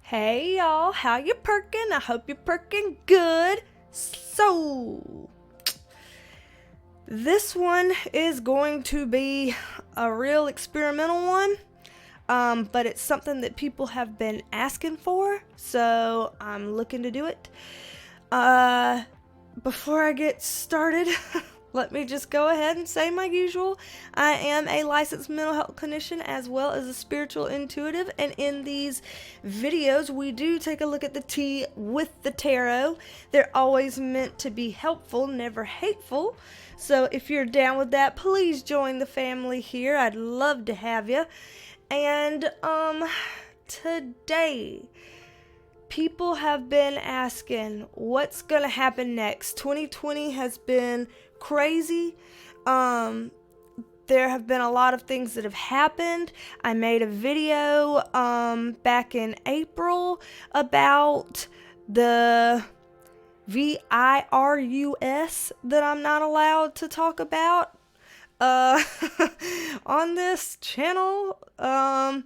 Hey y'all, how you perking? I hope you're perking good. So, this one is going to be a real experimental one, but it's something that people have been asking for, so I'm looking to do it. Before I get started, let me just go ahead and say my usual. I am a licensed mental health clinician as well as a spiritual intuitive, and in these videos we do take a look at the tea with the tarot. They're always meant to be helpful, never hateful. So if you're down with that, please join the family here. I'd love to have you. And today people have been asking what's gonna happen next. 2020 has been crazy. There have been a lot of things that have happened. I made a video back in April about the virus that I'm not allowed to talk about on this channel. I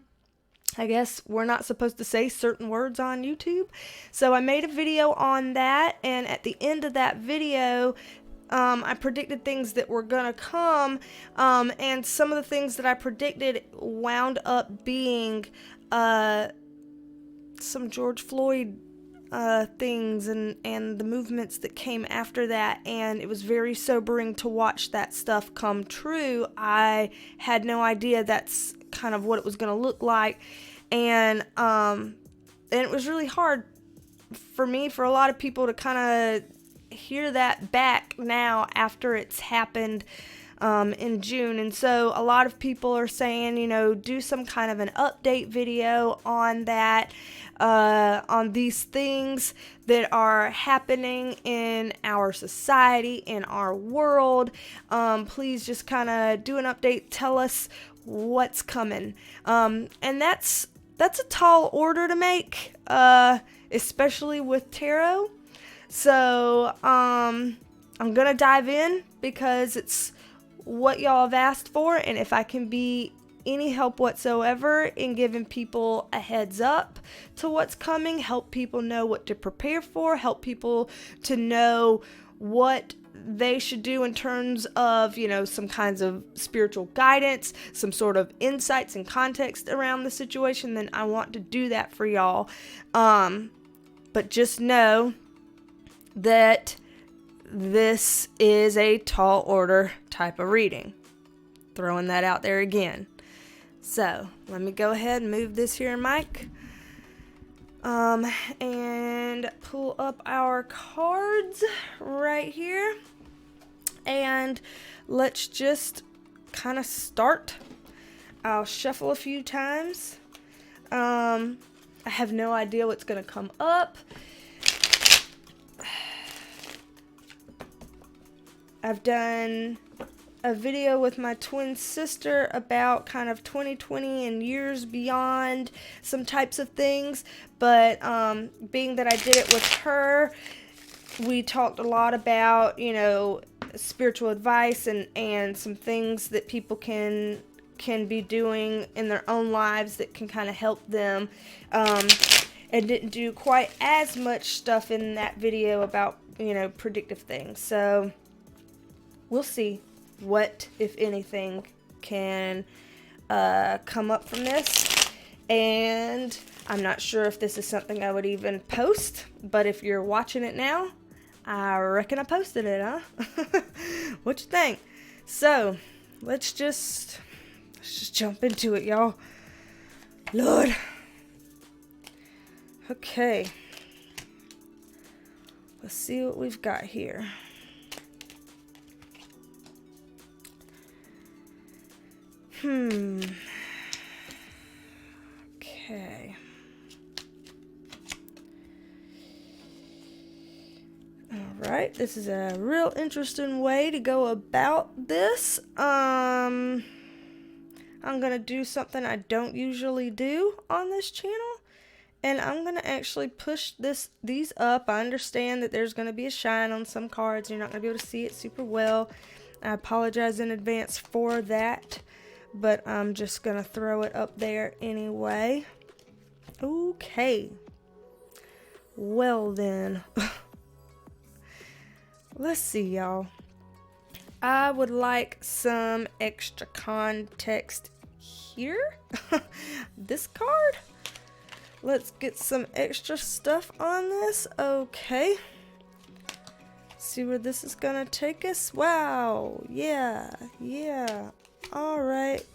guess we're not supposed to say certain words on YouTube. So I made a video on that, and at the end of that video, I predicted things that were gonna come, and some of the things that I predicted wound up being some George Floyd things and the movements that came after that, and it was very sobering to watch that stuff come true. I had no idea that's kind of what it was going to look like, and it was really hard for a lot of people to kind of hear that back now after it's happened in June. And so a lot of people are saying, do some kind of an update video on that, on these things that are happening in our society, in our world. Please just kind of do an update, tell us what's coming. And that's a tall order to make, especially with tarot. So I'm gonna dive in because it's what y'all have asked for, and if I can be any help whatsoever in giving people a heads up to what's coming, help people know what to prepare for, help people to know what they should do in terms of, some kinds of spiritual guidance, some sort of insights and context around the situation, then I want to do that for y'all. But just know that this is a tall order type of reading. Throwing that out there again. So, let me go ahead and move this here mic. And pull up our cards right here. And let's just kind of start. I'll shuffle a few times. I have no idea what's going to come up. I've done a video with my twin sister about kind of 2020 and years beyond, some types of things, but being that I did it with her, we talked a lot about, spiritual advice and some things that people can be doing in their own lives that can kind of help them, and didn't do quite as much stuff in that video about, predictive things. So we'll see what, if anything, can come up from this. And I'm not sure if this is something I would even post, but if you're watching it now, I reckon I posted it, huh? What you think? So, let's just jump into it, y'all. Lord. Okay. Let's see what we've got here. Okay. Alright, this is a real interesting way to go about this. I'm gonna do something I don't usually do on this channel. And I'm gonna actually push these up. I understand that there's gonna be a shine on some cards. You're not gonna be able to see it super well. I apologize in advance for that, but I'm just gonna throw it up there anyway. Okay, Well then, let's see, y'all. I would like some extra context here. This card. Let's get some extra stuff on this. Okay. See where this is gonna take us. Wow. Yeah. All right.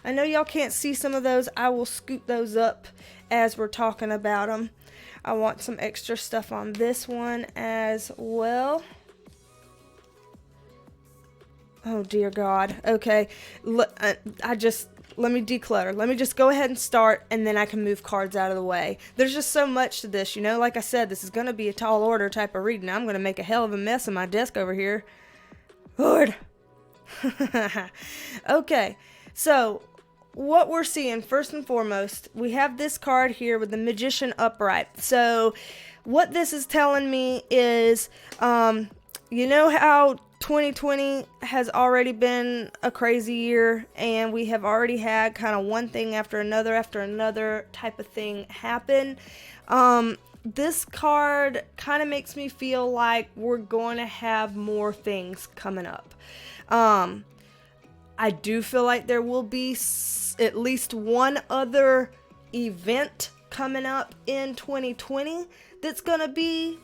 I know y'all can't see some of those. I will scoot those up as we're talking about them. I want some extra stuff on this one as well. Oh dear God. Okay. Let me declutter. Let me just go ahead and start, and then I can move cards out of the way. There's just so much to this, you know. Like I said, this is going to be a tall order type of reading. I'm going to make a hell of a mess of my desk over here. Lord. Okay. So, what we're seeing, first and foremost, we have this card here with the Magician upright. So, what this is telling me is, you know how 2020 has already been a crazy year, and we have already had kind of one thing after another type of thing happen. This card kind of makes me feel like we're going to have more things coming up. I do feel like there will be at least one other event coming up in 2020 that's going to be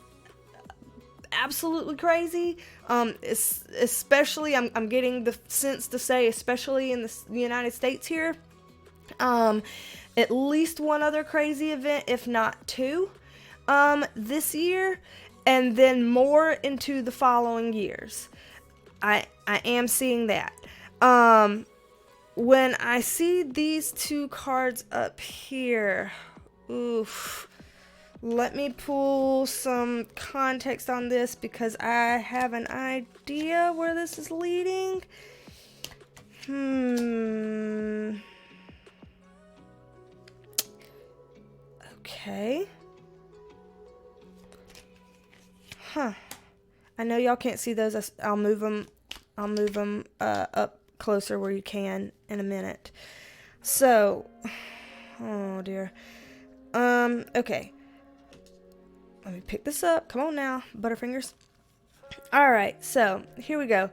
absolutely crazy. Especially, I'm getting the sense to say, especially in the United States here, at least one other crazy event, if not two, this year, and then more into the following years. I am seeing that. When I see these two cards up here, oof. Let me pull some context on this because I have an idea where this is leading. Okay. I know y'all can't see those. I'll move them up closer where you can in a minute. So, oh dear. Okay. Let me pick this up. Come on now, Butterfingers. Alright, so here we go.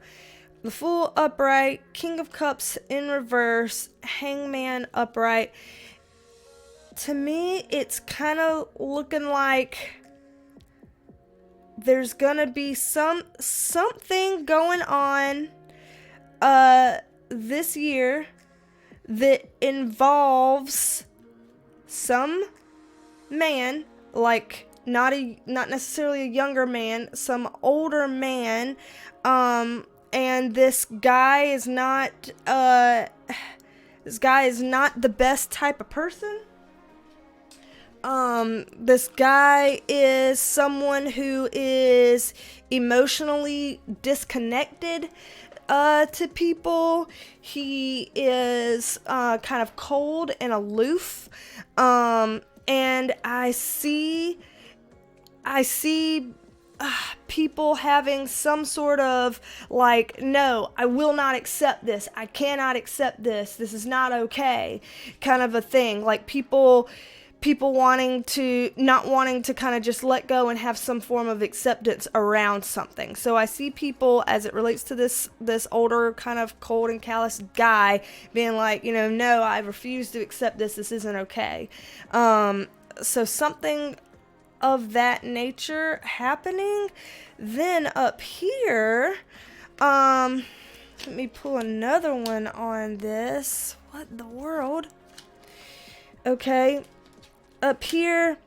The Fool upright, King of Cups in reverse, Hangman upright. To me, it's kind of looking like there's gonna be something going on this year that involves some man, like not necessarily a younger man, some older man, and this guy is not the best type of person. This guy is someone who is emotionally disconnected to people. He is kind of cold and aloof, and I see people having some sort of like, no, I will not accept this. I cannot accept this. This is not okay, kind of a thing. Like people not wanting to kind of just let go and have some form of acceptance around something. So I see people, as it relates to this older kind of cold and callous guy, being like, you know, no, I refuse to accept this. This isn't okay. So something of that nature happening. Then up here, let me pull another one on this. What in the world? Okay, up here,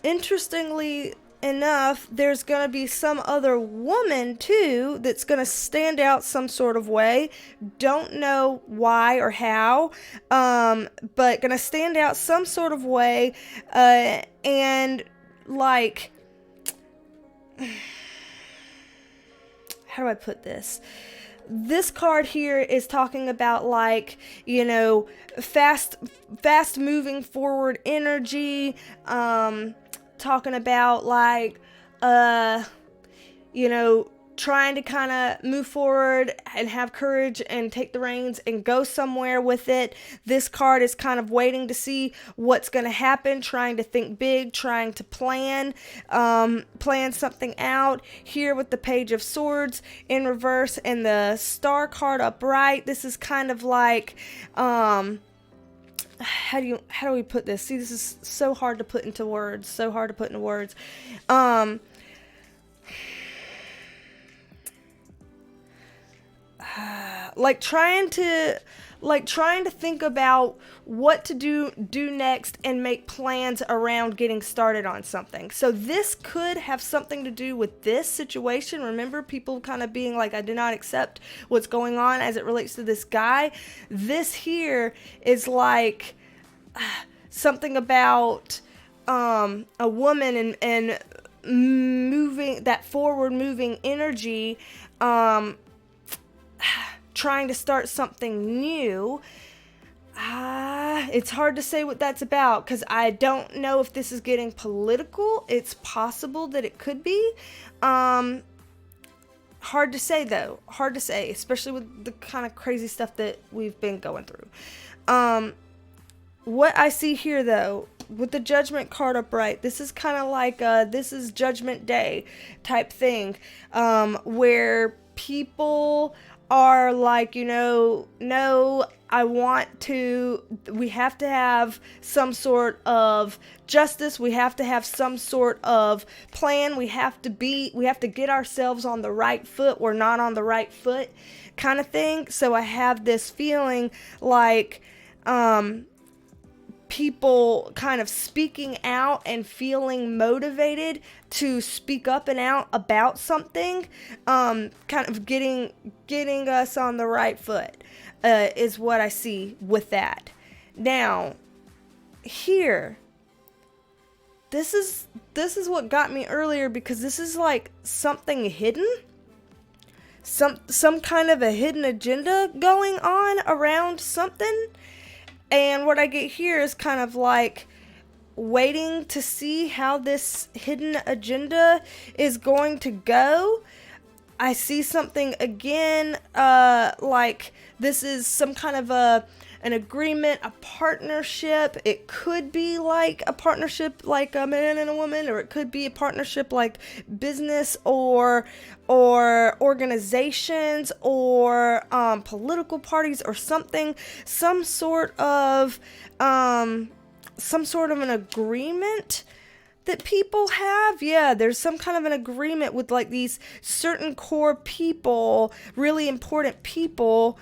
interestingly enough, there's going to be some other woman too that's going to stand out some sort of way. Don't know why or how, but going to stand out some sort of way, and like, how do I put this? This card here is talking about, like, you know, fast moving forward energy, talking about, like, you know, trying to kind of move forward and have courage and take the reins and go somewhere with it. This card is kind of waiting to see what's going to happen, trying to think big, trying to plan something out. Here with the Page of Swords in reverse and the Star card upright, this is kind of like, how do we put this? See, this is so hard to put into words. Like trying to think about what to do next and make plans around getting started on something. So this could have something to do with this situation. Remember, people kind of being like, I do not accept what's going on as it relates to this guy. This here is like something about a woman and moving, that forward moving energy, trying to start something new. It's hard to say what that's about because I don't know if this is getting political. It's possible that it could be. Hard to say though. Hard to say, especially with the kind of crazy stuff that we've been going through. What I see here though, with the Judgment card upright, this is kind of like this is Judgment Day type thing, where people are like, no, we have to have some sort of justice, we have to have some sort of plan, we have to get ourselves on the right foot, we're not on the right foot kind of thing. So I have this feeling like people kind of speaking out and feeling motivated to speak up and out about something, kind of getting us on the right foot, is what I see with that. Now, here, this is what got me earlier, because this is like something hidden, some kind of a hidden agenda going on around something. And what I get here is kind of like waiting to see how this hidden agenda is going to go. I see something again, like this is some kind of an agreement, a partnership. It could be like a partnership like a man and a woman, or it could be a partnership like business or organizations or political parties or something, some sort of an agreement that people have. Yeah, there's some kind of an agreement with like these certain core people, really important people.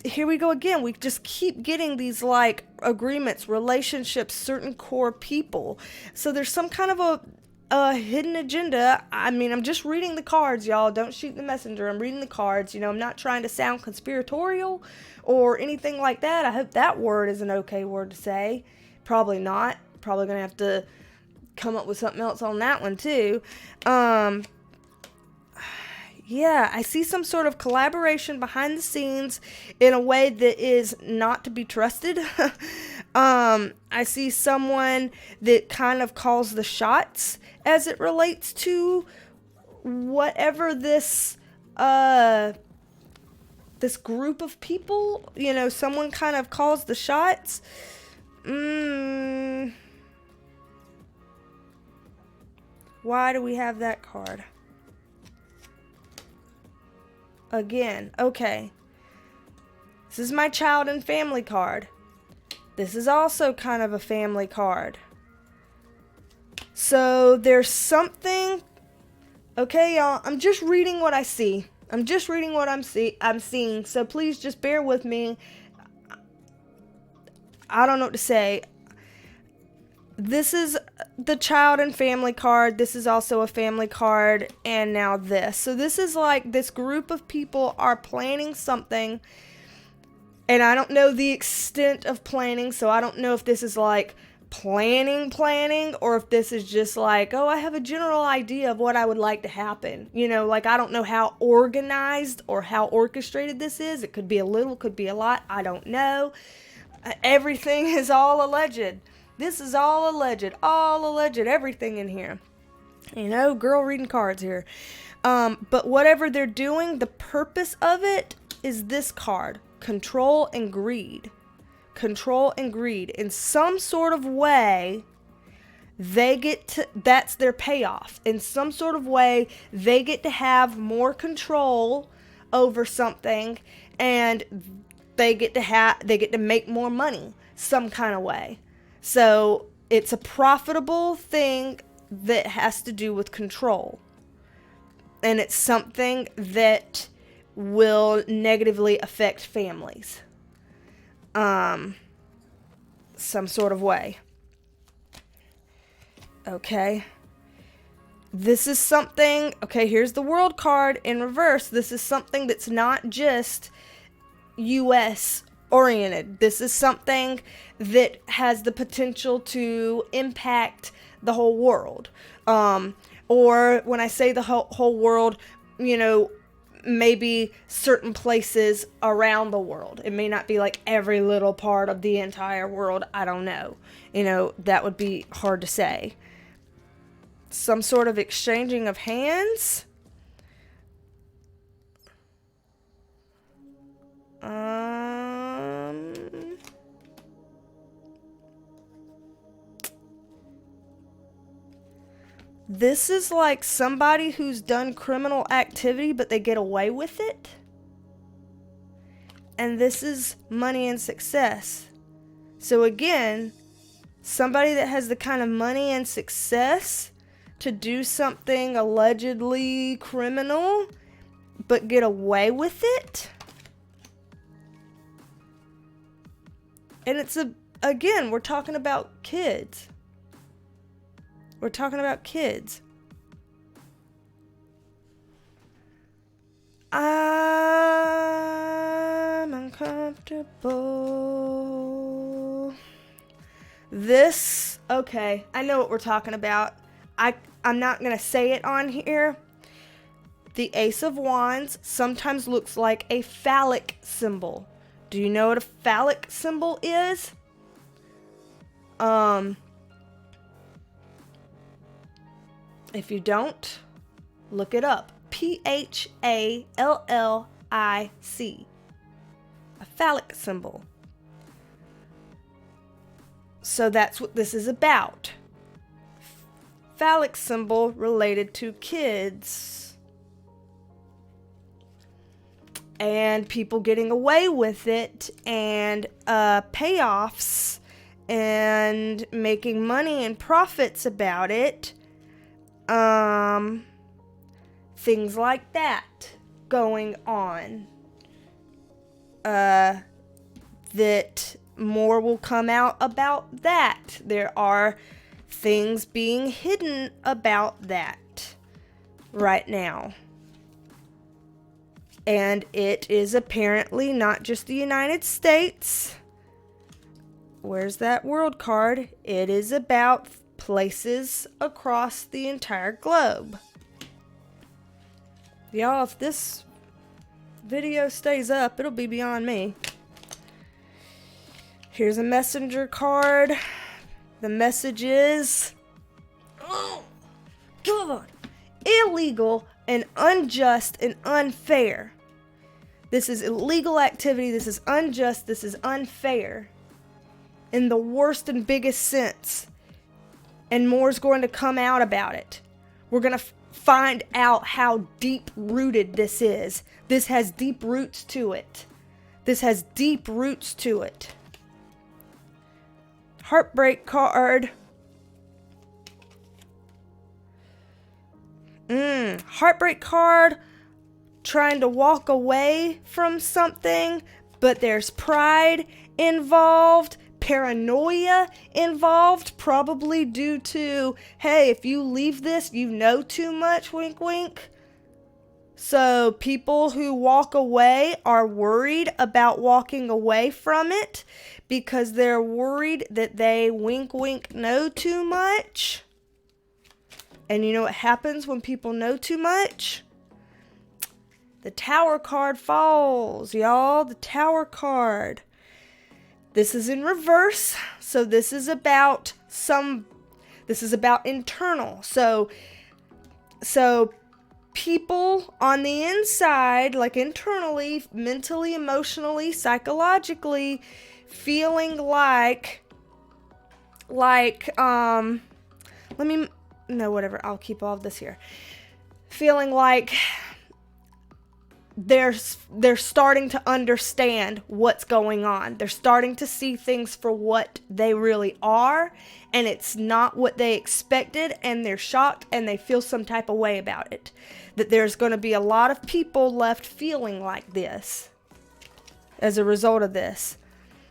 Here we go again. We just keep getting these like agreements, relationships, certain core people. So there's some kind of a hidden agenda. I mean, I'm just reading the cards, y'all. Don't shoot the messenger. I'm reading the cards. I'm not trying to sound conspiratorial or anything like that. I hope that word is an okay word to say. Probably not. Probably gonna have to come up with something else on that one too. Yeah, I see some sort of collaboration behind the scenes in a way that is not to be trusted. I see someone that kind of calls the shots as it relates to whatever this group of people, someone kind of calls the shots. Why do we have that card? Again, okay. This is my child and family card. This is also kind of a family card. So there's something. Okay, y'all, I'm just reading what I see. I'm just reading what I'm seeing. So please just bear with me. I don't know what to say. This is the child and family card. This is also a family card. And now this. So this is like this group of people are planning something. And I don't know the extent of planning. So I don't know if this is like planning, or if this is just like, oh, I have a general idea of what I would like to happen. Like I don't know how organized or how orchestrated this is. It could be a little, could be a lot. I don't know. Everything is all alleged. This is all alleged, everything in here. Girl reading cards here. But whatever they're doing, the purpose of it is this card: control and greed. Control and greed. In some sort of way, they get to, that's their payoff. In some sort of way, they get to have more control over something, and they get to make more money some kind of way. So it's a profitable thing that has to do with control. And it's something that will negatively affect families. Some sort of way. Okay. This is something, okay, here's the world card in reverse. This is something that's not just US oriented. This is something that has the potential to impact the whole world. Or when I say the whole world, you know, maybe certain places around the world. It may not be like every little part of the entire world. I don't know. You know, that would be hard to say. Some sort of exchanging of hands. This is like somebody who's done criminal activity, but they get away with it. And this is money and success. So again, somebody that has the kind of money and success to do something allegedly criminal, but get away with it. And it's again, we're talking about kids. We're talking about kids. I'm uncomfortable. This, okay, I know what we're talking about. I'm not going to say it on here. The Ace of Wands sometimes looks like a phallic symbol. Do you know what a phallic symbol is? If you don't, look it up. Phallic. A phallic symbol. So that's what this is about. Phallic symbol related to kids. And people getting away with it, and payoffs, and making money and profits about it. Things like that going on. That more will come out about that. There are things being hidden about that right now. And it is apparently not just the United States. Where's that world card? It is about places across the entire globe. Y'all, if this video stays up, it'll be beyond me. Here's a messenger card. The message is, oh, God, illegal and unjust and unfair. This is illegal activity. This is unjust. This is unfair. In the worst and biggest sense. And more is going to come out about it. We're going to find out how deep-rooted this is. This has deep roots to it. This has deep roots to it. Heartbreak card. Heartbreak card. Trying to walk away from something, but there's pride involved. Paranoia involved, probably due to, hey, if you leave this, you know too much, wink, wink. So people who walk away are worried about walking away from it because they're worried that they, wink, wink, know too much. And you know what happens when people know too much? The Tower card falls, y'all. The Tower card. This is in reverse, so this is about internal. So people on the inside, like internally, mentally, emotionally, psychologically, feeling like, whatever, I'll keep all of this here. Feeling like they're starting to understand what's going on. They're starting to see things for what they really are, and it's not what they expected, and they're shocked, and they feel some type of way about it. That there's going to be a lot of people left feeling like this as a result of this,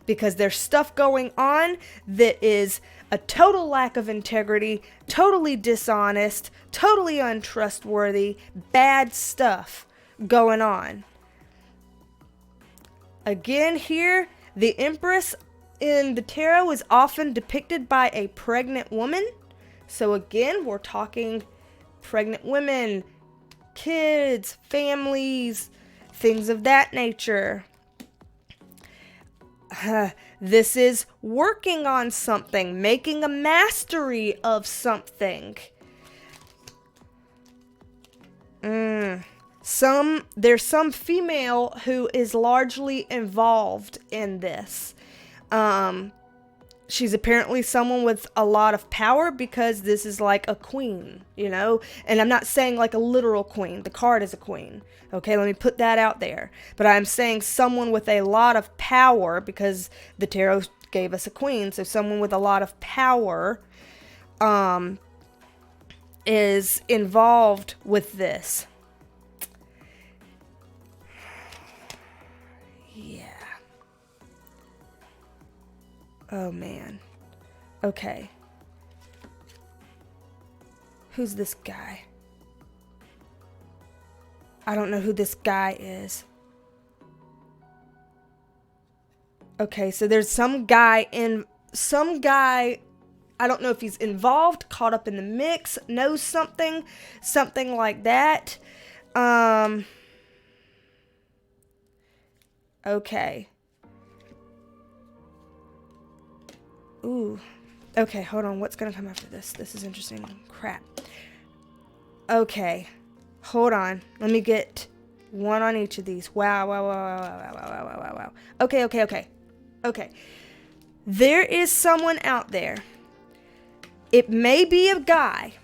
because there's stuff going on that is a total lack of integrity, totally dishonest, totally untrustworthy, bad stuff going on. Again, here, the Empress in the tarot is often depicted by a pregnant woman. So again, we're talking pregnant women, kids, families, things of that nature. This is working on something, making a mastery of something. There's some female who is largely involved in this. She's apparently someone with a lot of power, because this is like a queen, and I'm not saying like a literal queen. The card is a queen. Okay, let me put that out there. But I'm saying someone with a lot of power, because the tarot gave us a queen. So someone with a lot of power is involved with this. Yeah. Oh, man. Okay. Who's this guy? I don't know who this guy is. Okay, so there's some guy, I don't know if he's involved, caught up in the mix, knows something like that. Okay. Ooh. Okay, hold on. What's gonna come after this? This is interesting. Crap. Okay. Hold on. Let me get one on each of these. Wow. Okay. There is someone out there. It may be a guy.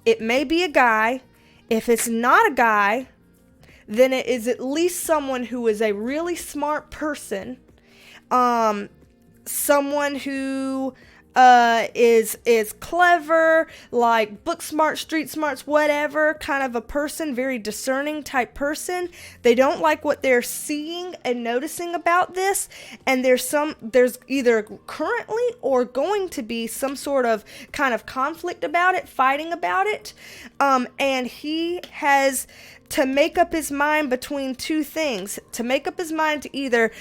If it's not a guy, then it is at least someone who is a really smart person. Someone who is clever, like book smart, street smarts, whatever, kind of a person, very discerning type person. They don't like what they're seeing and noticing about this, and there's either currently or going to be some sort of kind of conflict about it, fighting about it, and he has to make up his mind between two things, to make up his mind to either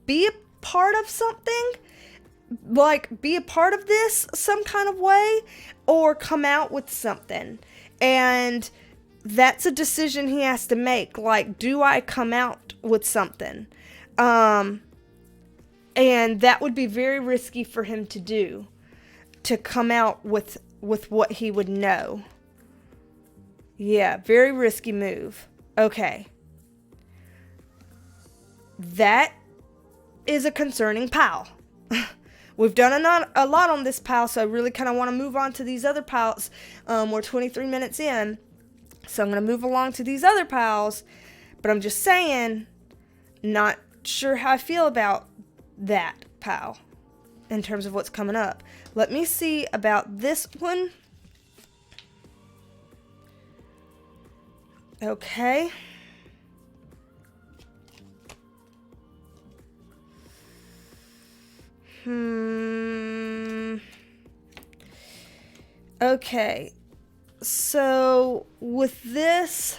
be a part of something, like be a part of this some kind of way, or come out with something. And that's a decision he has to make. Like, do I come out with something? And that would be very risky for him to do, to come out with what he would know. Yeah, very risky move. Okay. That is a concerning pile. We've done a lot on this pile, so I really kind of want to move on to these other piles. We're 23 minutes in, so I'm going to move along to these other piles, but I'm just saying, not sure how I feel about that pile in terms of what's coming up. Let me see about this one. Okay. Okay. So with this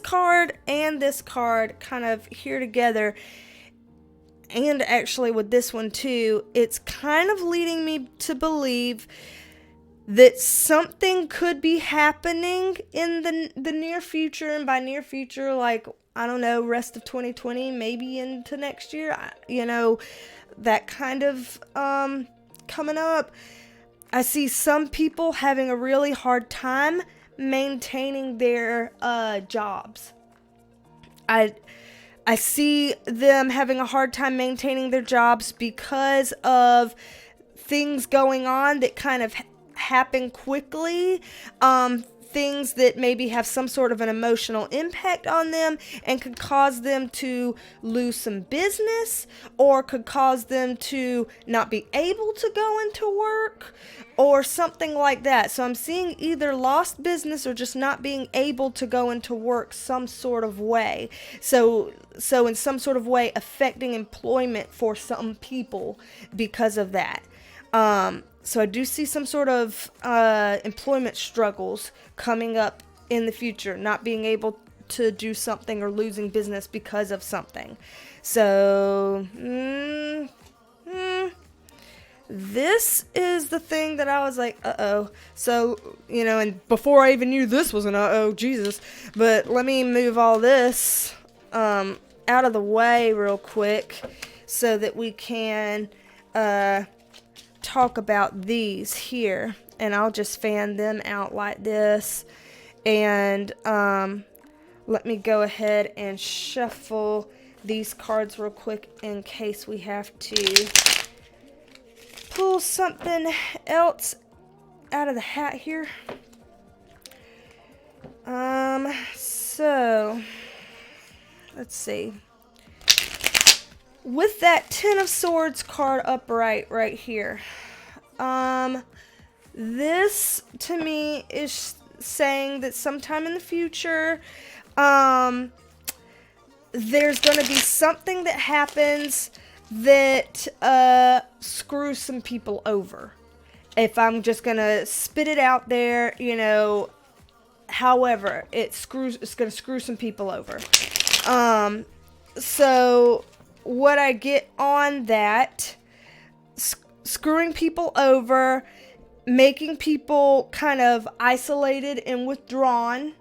card and this card kind of here together, and actually with this one too, it's kind of leading me to believe that something could be happening in the near future. And by near future, like, I don't know, rest of 2020, maybe into next year, that kind of coming up. I see some people having a really hard time maintaining their jobs. I see them having a hard time maintaining their jobs because of things going on that kind of happen quickly. Things that maybe have some sort of an emotional impact on them and could cause them to lose some business, or could cause them to not be able to go into work or something like that. So I'm seeing either lost business or just not being able to go into work some sort of way. So in some sort of way affecting employment for some people because of that. So I do see some sort of employment struggles coming up in the future, not being able to do something or losing business because of something. So, this is the thing that I was like, uh-oh. So, and before I even knew this was an uh-oh, Jesus. But let me move all this out of the way real quick so that we can talk about these here, and I'll just fan them out like this, and let me go ahead and shuffle these cards real quick in case we have to pull something else out of the hat here. So let's see. With that Ten of Swords card upright right here, this to me is saying that sometime in the future, there's going to be something that happens that screws some people over. If I'm just going to spit it out there, however, it's going to screw some people over. So what I get on that, screwing people over, making people kind of isolated and withdrawn.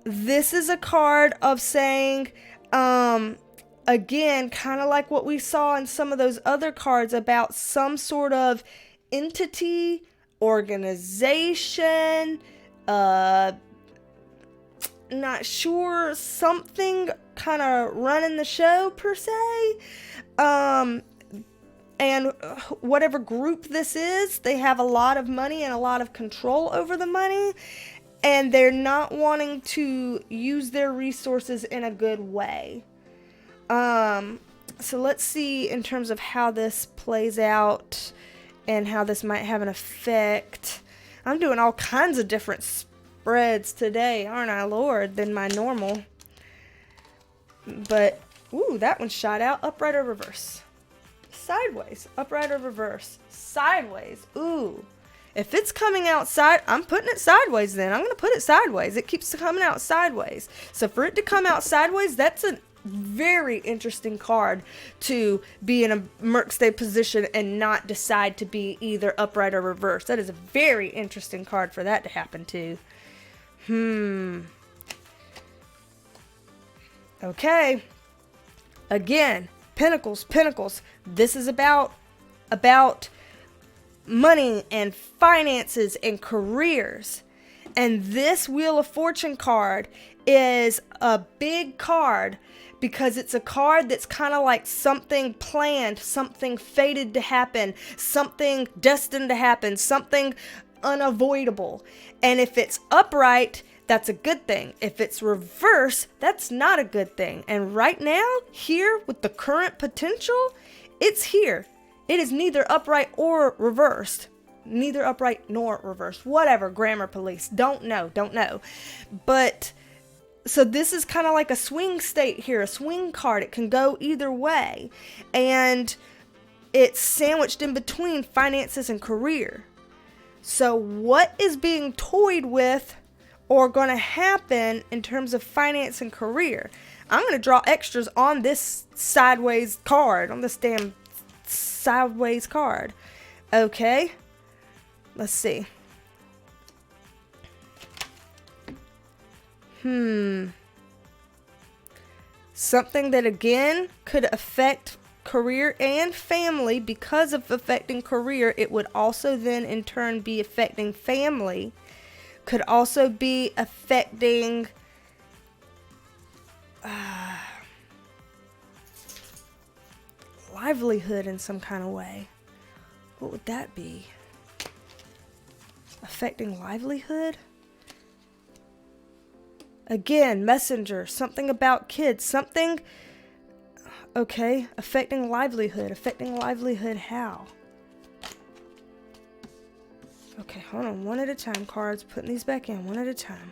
This is a card of saying, again, kind of like what we saw in some of those other cards about some sort of entity, organization, not sure, something kind of running the show per se. And whatever group this is, they have a lot of money and a lot of control over the money, and they're not wanting to use their resources in a good way. So let's see in terms of how this plays out and how this might have an effect. I'm doing all kinds of different spreads today, aren't I, Lord, than my normal. But, ooh, that one shot out upright or reverse. Sideways, upright or reverse, sideways. Ooh, if it's coming outside, I'm putting it sideways then. I'm going to put it sideways. It keeps coming out sideways. So for it to come out sideways, that's a very interesting card to be in a Merc stay position and not decide to be either upright or reverse. That is a very interesting card for that to happen to. Okay. Again, Pentacles. This is about money and finances and careers. And this Wheel of Fortune card is a big card because it's a card that's kind of like something planned, something fated to happen, something destined to happen, something unavoidable. And if it's upright, that's a good thing. If it's reverse, that's not a good thing. And right now, here with the current potential, it's here. It is neither upright or reversed. Neither upright nor reversed. Whatever, grammar police. Don't know. But, so this is kind of like a swing state here, a swing card. It can go either way. And it's sandwiched in between finances and career. So what is being toyed with or going to happen in terms of finance and career? I'm going to draw extras on this sideways card, on this damn sideways card. Okay, let's see. Something that again could affect career and family. Because of affecting career, it would also then in turn be affecting family. could also be affecting livelihood in some kind of way. What would that be? Affecting livelihood? Again, messenger, something about kids, something. Okay, affecting livelihood. Affecting livelihood how? Okay, hold on, one at a time, cards. Putting these back in, one at a time.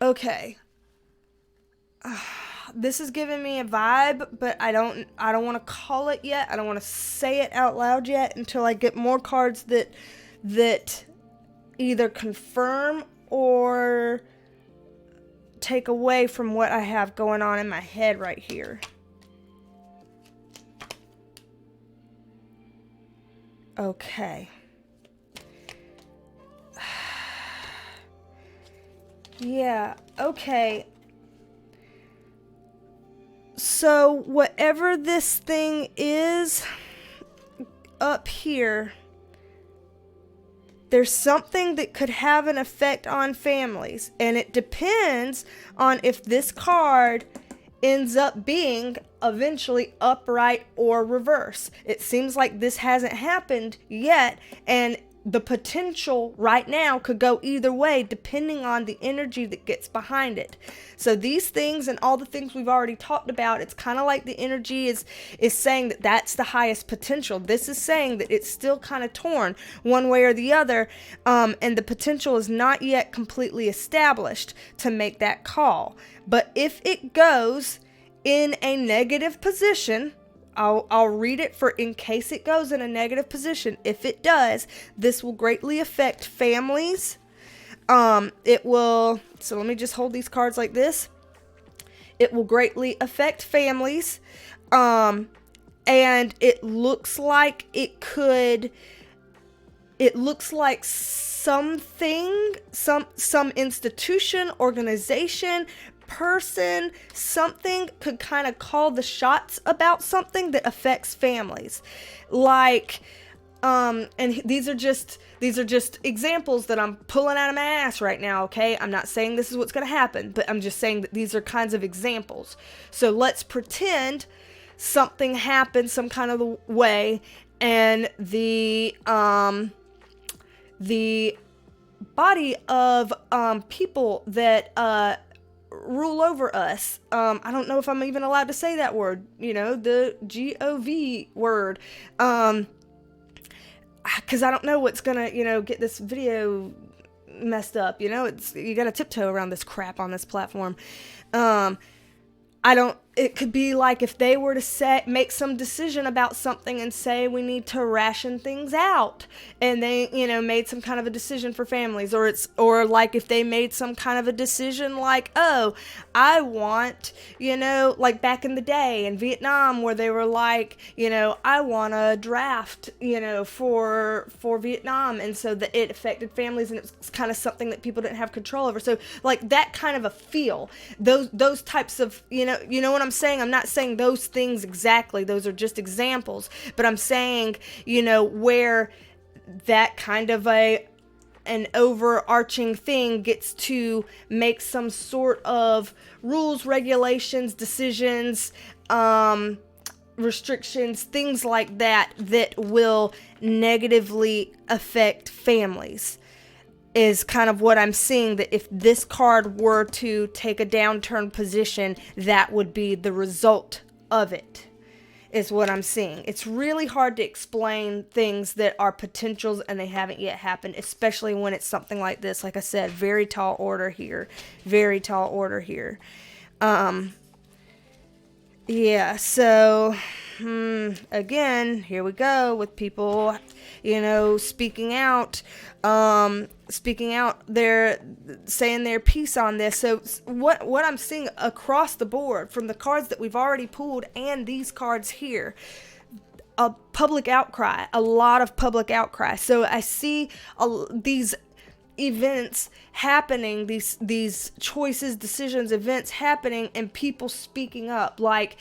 Okay. This is giving me a vibe, but I don't want to call it yet. I don't want to say it out loud yet until I get more cards that either confirm or take away from what I have going on in my head right here. Okay. Yeah, okay. So whatever this thing is up here, there's something that could have an effect on families, and it depends on if this card ends up being eventually upright or reverse. It seems like this hasn't happened yet, and the potential right now could go either way depending on the energy that gets behind it. So these things and all the things we've already talked about, it's kind of like the energy is saying that that's the highest potential. This is saying that it's still kind of torn one way or the other, and the potential is not yet completely established to make that call. But if it goes in a negative position, I'll read it for in case it goes in a negative position. If it does, this will greatly affect families. It will, so let me just hold these cards like this. It will greatly affect families. And it looks like something, some institution, organization, person, something could kind of call the shots about something that affects families. Like, and these are just examples that I'm pulling out of my ass right now, okay? I'm not saying this is what's going to happen, but I'm just saying that these are kinds of examples. So let's pretend something happened some kind of way, and the body of people that rule over us. I don't know if I'm even allowed to say that word, the GOV word. Because I don't know what's gonna, get this video messed up. You gotta tiptoe around this crap on this platform. It could be like if they were to make some decision about something and say we need to ration things out, and they, made some kind of a decision for families, or like if they made some kind of a decision like, oh, I want, like back in the day in Vietnam where they were like, I want a draft, for Vietnam, and so that it affected families, and it was kind of something that people didn't have control over. So like that kind of a feel, those types of, you know what I'm saying? I'm not saying those things exactly. Those are just examples. But I'm saying, where that kind of an overarching thing gets to make some sort of rules, regulations, decisions, restrictions, things like that will negatively affect families. Is kind of what I'm seeing, that if this card were to take a downturn position, that would be the result of it, is what I'm seeing. It's really hard to explain things that are potentials and they haven't yet happened, especially when it's something like this. Like I said, very tall order here. Very tall order here. Yeah, so again, here we go with people, speaking out, they're saying their piece on this. So what I'm seeing across the board from the cards that we've already pulled and these cards here, a public outcry, a lot of public outcry. So I see these events happening, these choices, decisions, events happening, and people speaking up, like,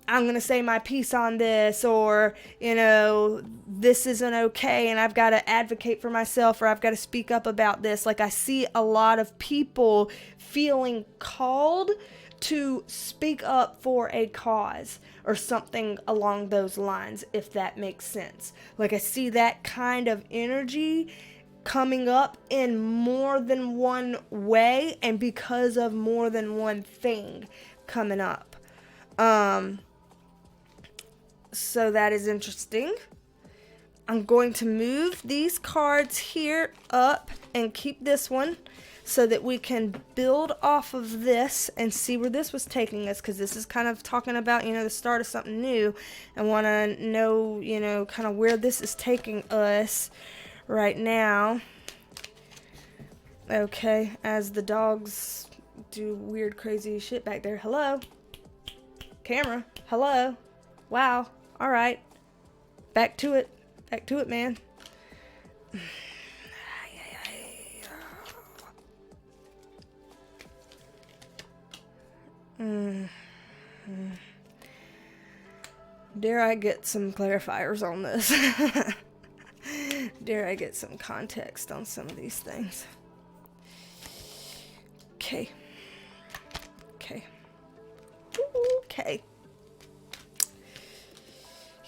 I'm going to say my piece on this, or, this isn't okay and I've got to advocate for myself, or I've got to speak up about this. Like, I see a lot of people feeling called to speak up for a cause or something along those lines, if that makes sense. Like, I see that kind of energy coming up in more than one way and because of more than one thing coming up. So that is interesting. I'm going to move these cards here up and keep this one so that we can build off of this and see where this was taking us, because this is kind of talking about, the start of something new, and want to know, kind of where this is taking us right now. Okay, as the dogs do weird, crazy shit back there. Hello? Camera? Hello? Wow. All right. Back to it. Back to it, man. Dare I get some clarifiers on this? Dare I get some context on some of these things? Okay.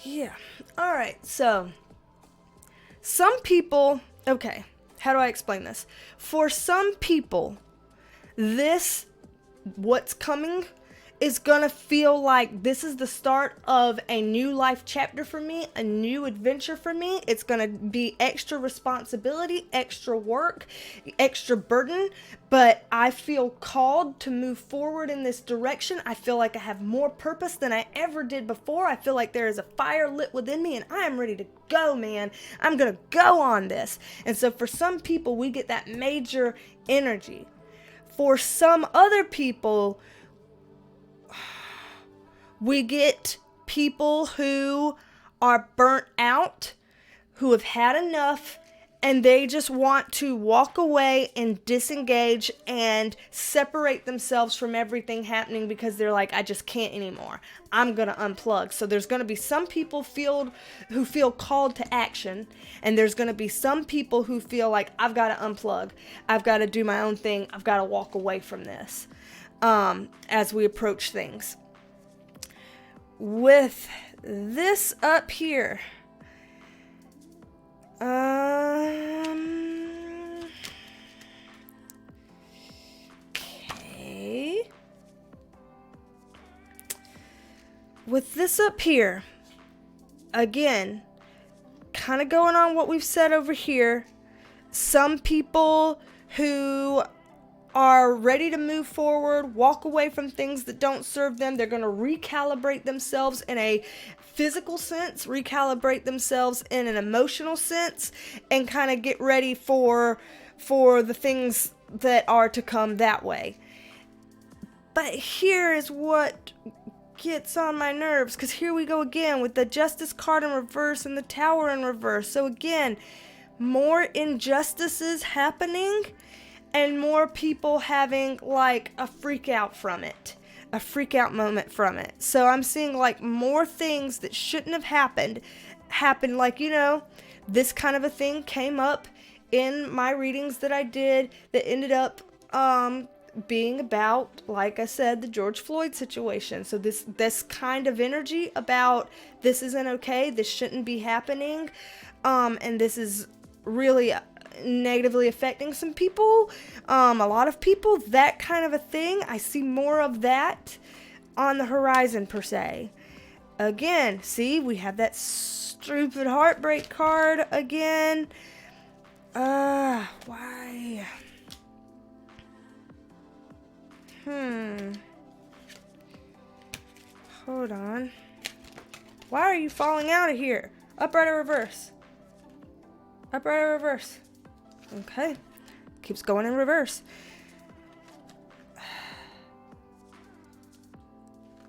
Yeah. All right. So, some people, okay, how do I explain this? For some people, what's coming is gonna feel like this is the start of a new life chapter for me, a new adventure for me. It's gonna be extra responsibility, extra work, extra burden, but I feel called to move forward in this direction. I feel like I have more purpose than I ever did before. I feel like there is a fire lit within me and I am ready to go, man. I'm gonna go on this. And so for some people, we get that major energy. For some other people, we get people who are burnt out, who have had enough, and they just want to walk away and disengage and separate themselves from everything happening because they're like, I just can't anymore. I'm going to unplug. So there's going to be some people who feel called to action, and there's going to be some people who feel like, I've got to unplug. I've got to do my own thing. I've got to walk away from this as we approach things. With this up here, okay. With this up here, again, kind of going on what we've said over here, some people who are ready to move forward, walk away from things that don't serve them. They're going to recalibrate themselves in a physical sense, recalibrate themselves in an emotional sense, and kind of get ready for the things that are to come that way. But here is what gets on my nerves, because here we go again with the Justice card in reverse and the Tower in reverse. So again, more injustices happening, and more people having like a freak out from it, a freak out moment from it. So I'm seeing like more things that shouldn't have happened. Like, this kind of a thing came up in my readings that I did that ended up being about, like I said, the George Floyd situation. So this kind of energy about this isn't okay, this shouldn't be happening, and this is really negatively affecting some people, a lot of people, that kind of a thing. I see more of that on the horizon per se. Again, see, we have that stupid heartbreak card again. Why? Hold on. Why are you falling out of here? Upright or reverse? Upright or reverse? Okay. Keeps going in reverse.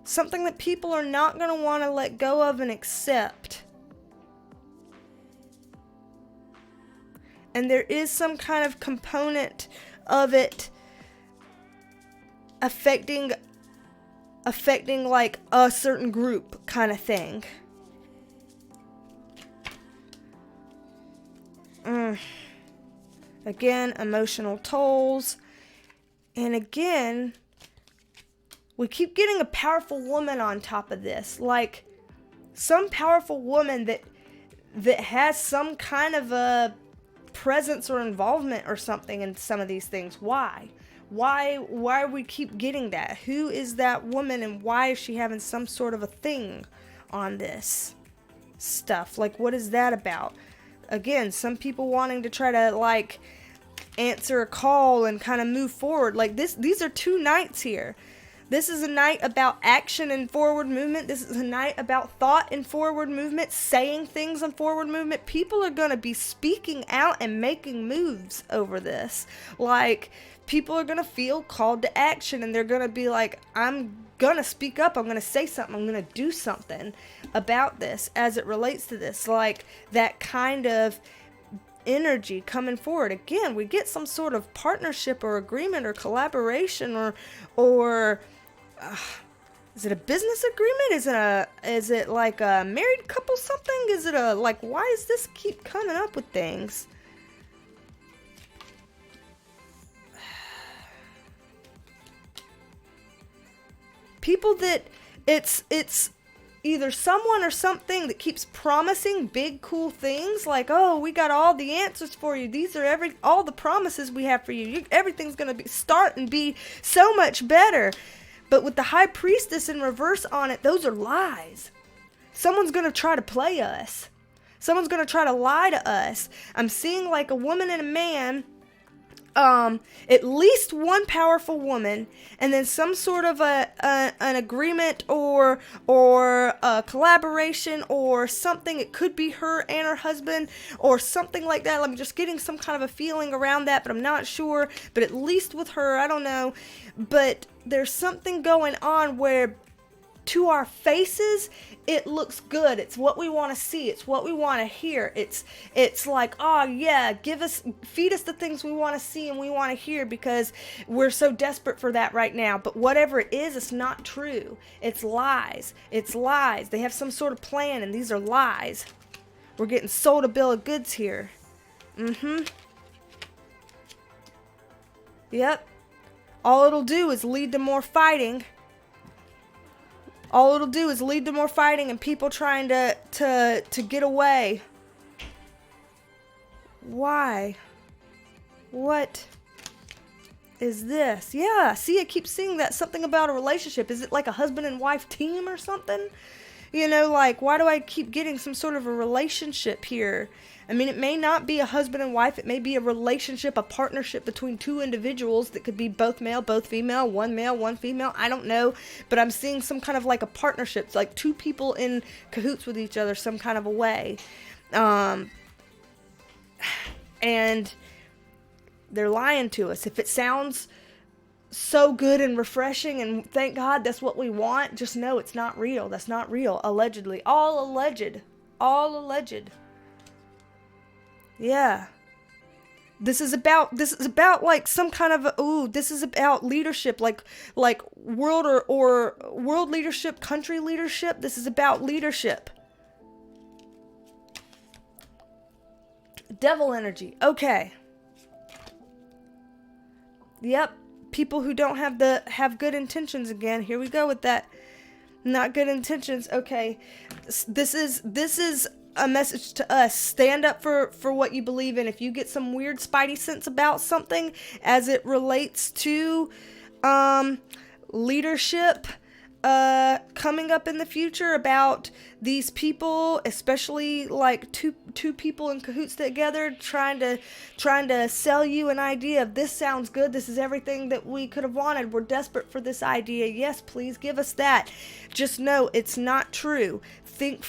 Something that people are not going to want to let go of and accept. And there is some kind of component of it affecting affecting like a certain group kind of thing. Again, emotional tolls. And again, we keep getting a powerful woman on top of this. Like some powerful woman that has some kind of a presence or involvement or something in some of these things. Why we keep getting that? Who is that woman, and why is she having some sort of a thing on this stuff? Like, what is that about? Again, some people wanting to try to like answer a call and kind of move forward. Like these are two nights here. This is a night about action and forward movement. This is a night about thought and forward movement, saying things and forward movement. People are going to be speaking out and making moves over this. Like, people are going to feel called to action, and they're going to be like, I'm going to speak up. I'm going to say something. I'm going to do something about this as it relates to this. Like, that kind of energy coming forward. Again, we get some sort of partnership or agreement or collaboration or is it a business agreement? Is it like a married couple something? Is it a, like, why does this keep coming up with things? People that it's either someone or something that keeps promising big cool things like, oh, we got all the answers for you. These are all the promises we have for you. Everything's going to start and be so much better. But with the High Priestess in reverse on it, those are lies. Someone's going to try to play us. Someone's going to try to lie to us. I'm seeing like a woman and a man, at least one powerful woman, and then some sort of an agreement or a collaboration or something. It could be her and her husband or something like that. I'm just getting some kind of a feeling around that, but I'm not sure. But at least with her, I don't know. But there's something going on where to our faces, it looks good. It's what we want to see. It's what we want to hear. It's like, oh yeah, feed us the things we want to see and we want to hear, because we're so desperate for that right now. But whatever it is, it's not true. It's lies. It's lies. They have some sort of plan, and these are lies. We're getting sold a bill of goods here. Yep. All it'll do is lead to more fighting. All it'll do is lead to more fighting and people trying to get away. Why? What is this? Yeah, see, I keep seeing that. Something about a relationship. Is it like a husband and wife team or something? You know, like, why do I keep getting some sort of a relationship here? I mean, it may not be a husband and wife. It may be a relationship, a partnership between two individuals that could be both male, both female, one male, one female. I don't know. But I'm seeing some kind of like a partnership. It's like two people in cahoots with each other some kind of a way. And they're lying to us. If it sounds so good and refreshing and thank God that's what we want, just know it's not real. That's not real. Allegedly. All alleged. All alleged. Yeah. This is about like some kind of this is about leadership, like world or world leadership, country leadership. This is about leadership. Devil energy. Okay. Yep. People who don't have good intentions again. Here we go with that. Not good intentions. Okay. This is a message to us. Stand up for what you believe in. If you get some weird spidey sense about something as it relates to leadership coming up in the future, about these people, especially like two people in cahoots together trying to sell you an idea of, this sounds good, this is everything that we could have wanted, we're desperate for this idea, yes, please give us that. Just know it's not true. Think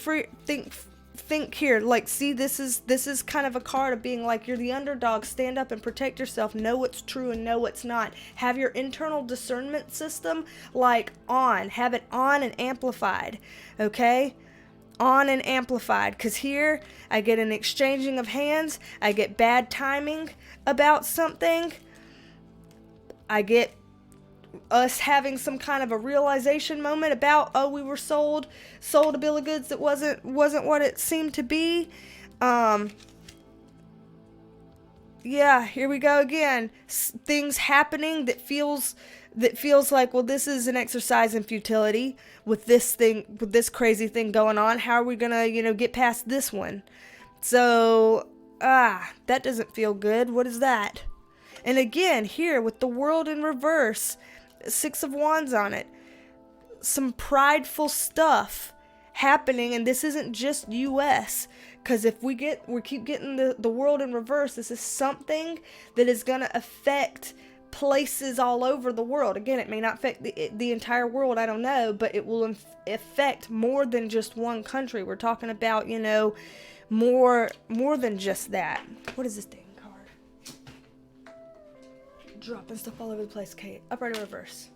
here, like, see, this is kind of a card of being like, you're the underdog, stand up and protect yourself, know what's true and know what's not. Have your internal discernment system like on, have it on and amplified, okay? On and amplified, because here I get an exchanging of hands, I get bad timing about something, I get us having some kind of a realization moment about, oh, we were sold a bill of goods that wasn't what it seemed to be. Yeah, here we go again. Things happening that feels like, well, this is an exercise in futility with this crazy thing going on. How are we gonna, get past this one? So, that doesn't feel good. What is that? And again, here with the world in reverse, 6 of Wands on it, some prideful stuff happening, and this isn't just US, because if we keep getting the world in reverse, this is something that is going to affect places all over the world. Again, it may not affect the entire world, I don't know, but it will affect more than just one country. We're talking about, more than just that. What is this dang card? Dropping stuff all over the place. Okay, upright or reverse.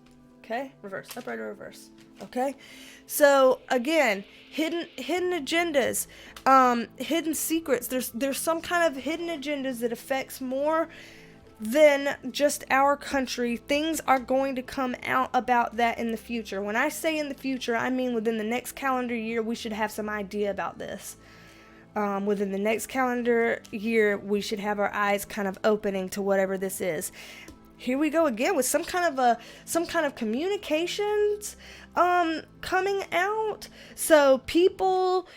Okay, reverse, upright or reverse. Okay, so again, hidden agendas, hidden secrets. There's some kind of hidden agendas that affects more than just our country. Things are going to come out about that in the future. When I say in the future, I mean within the next calendar year, we should have some idea about this. Within the next calendar year, we should have our eyes kind of opening to whatever this is. Here we go again with some kind of communications coming out. So people,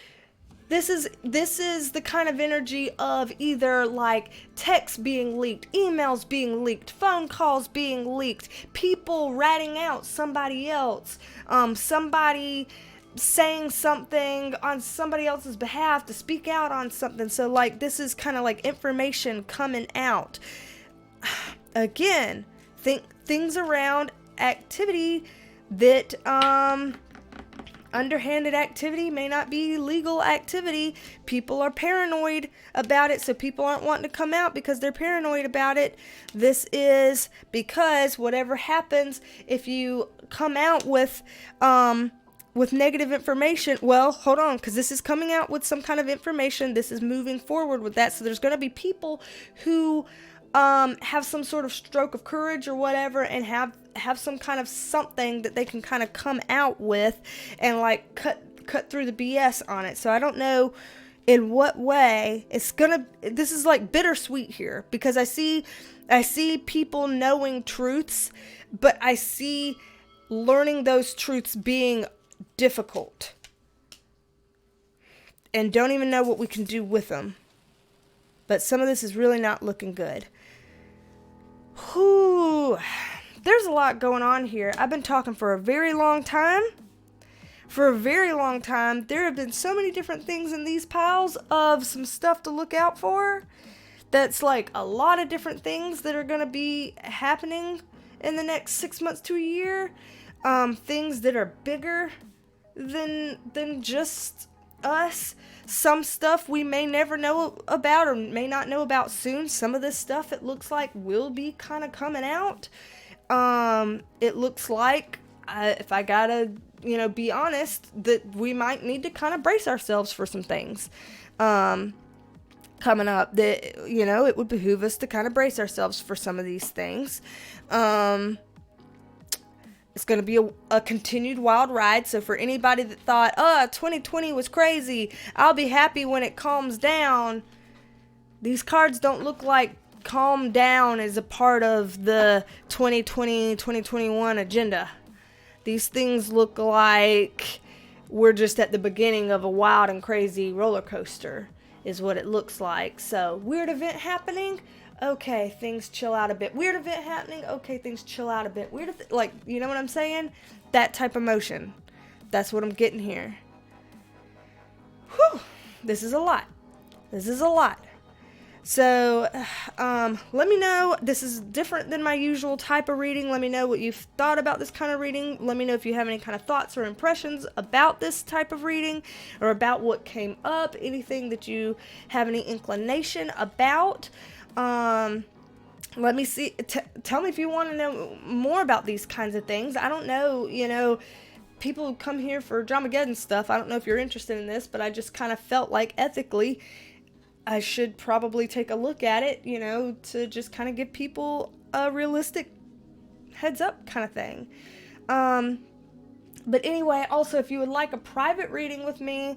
this is the kind of energy of either like texts being leaked, emails being leaked, phone calls being leaked, people ratting out somebody else, somebody saying something on somebody else's behalf to speak out on something. So like this is kind of like information coming out. Again, things around activity that underhanded activity may not be legal activity. People are paranoid about it, so people aren't wanting to come out because they're paranoid about it. This is because whatever happens if you come out with negative information, well, hold on, because this is coming out with some kind of information. This is moving forward with that. So there's going to be people who have some sort of stroke of courage or whatever, and have some kind of something that they can kind of come out with and like cut through the BS on it. So I don't know in what way this is like bittersweet here, because I see people knowing truths, but I see learning those truths being difficult and don't even know what we can do with them. But some of this is really not looking good. Whew. There's a lot going on here. I've been talking for a very long time. There have been so many different things in these piles of some stuff to look out for. That's like a lot of different things that are going to be happening in the next 6 months to a year. Things that are bigger than just us. Some stuff we may never know about or may not know about soon. Some of this stuff, it looks like, will be kind of coming out. It looks like, if I gotta, be honest, that we might need to kind of brace ourselves for some things coming up. That, it would behoove us to kind of brace ourselves for some of these things. It's going to be a continued wild ride. So for anybody that thought, 2020 was crazy, I'll be happy when it calms down, these cards don't look like calm down is a part of the 2020-2021 agenda. These things look like we're just at the beginning of a wild and crazy roller coaster is what it looks like. So weird event happening. Okay, things chill out a bit. Weird event happening. Okay, things chill out a bit. You know what I'm saying? That type of motion. That's what I'm getting here. Whew. This is a lot. So, let me know. This is different than my usual type of reading. Let me know what you've thought about this kind of reading. Let me know if you have any kind of thoughts or impressions about this type of reading or about what came up. Anything that you have any inclination about. Let me see. Tell me if you want to know more about these kinds of things. I don't know, people who come here for Dramageddon stuff. I don't know if you're interested in this, but I just kind of felt like ethically I should probably take a look at it, to just kind of give people a realistic heads up kind of thing. But anyway, also, if you would like a private reading with me,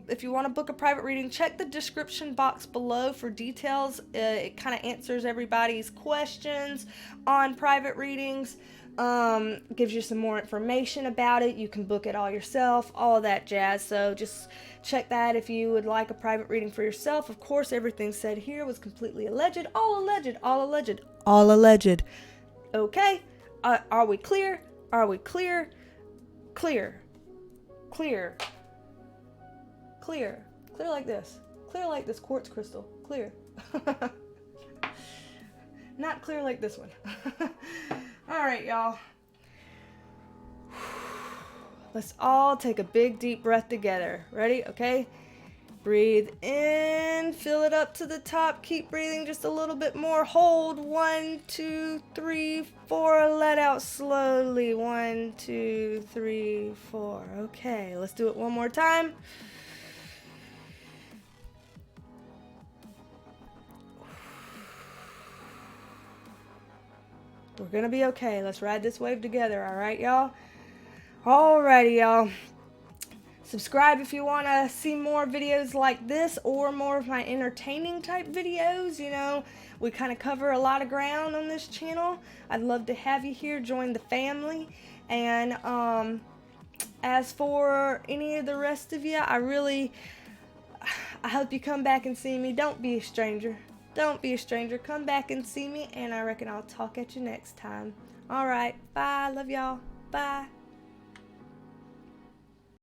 if you want to book a private reading, check the description box below for details. It kind of answers everybody's questions on private readings. Gives you some more information about it. You can book it all yourself, all of that jazz. So just check that if you would like a private reading for yourself. Of course, everything said here was completely alleged. All alleged. All alleged. All alleged. Okay. Are we clear? Are we clear? Clear. Clear. Clear. Clear like this. Clear like this quartz crystal. Clear. Not clear like this one. Alright, y'all. Let's all take a big deep breath together. Ready? Okay? Breathe in. Fill it up to the top. Keep breathing just a little bit more. Hold. 1, 2, 3, 4. Let out slowly. 1, 2, 3, 4. Okay, let's do it one more time. We're gonna be okay. Let's ride this wave together, alright, y'all? Alrighty, y'all. Subscribe if you want to see more videos like this or more of my entertaining type videos. You know, we kind of cover a lot of ground on this channel. I'd love to have you here, join the family. And as for any of the rest of you, I hope you come back and see me. Don't be a stranger. Don't be a stranger. Come back and see me, and I reckon I'll talk at you next time. Alright, bye. Love y'all. Bye.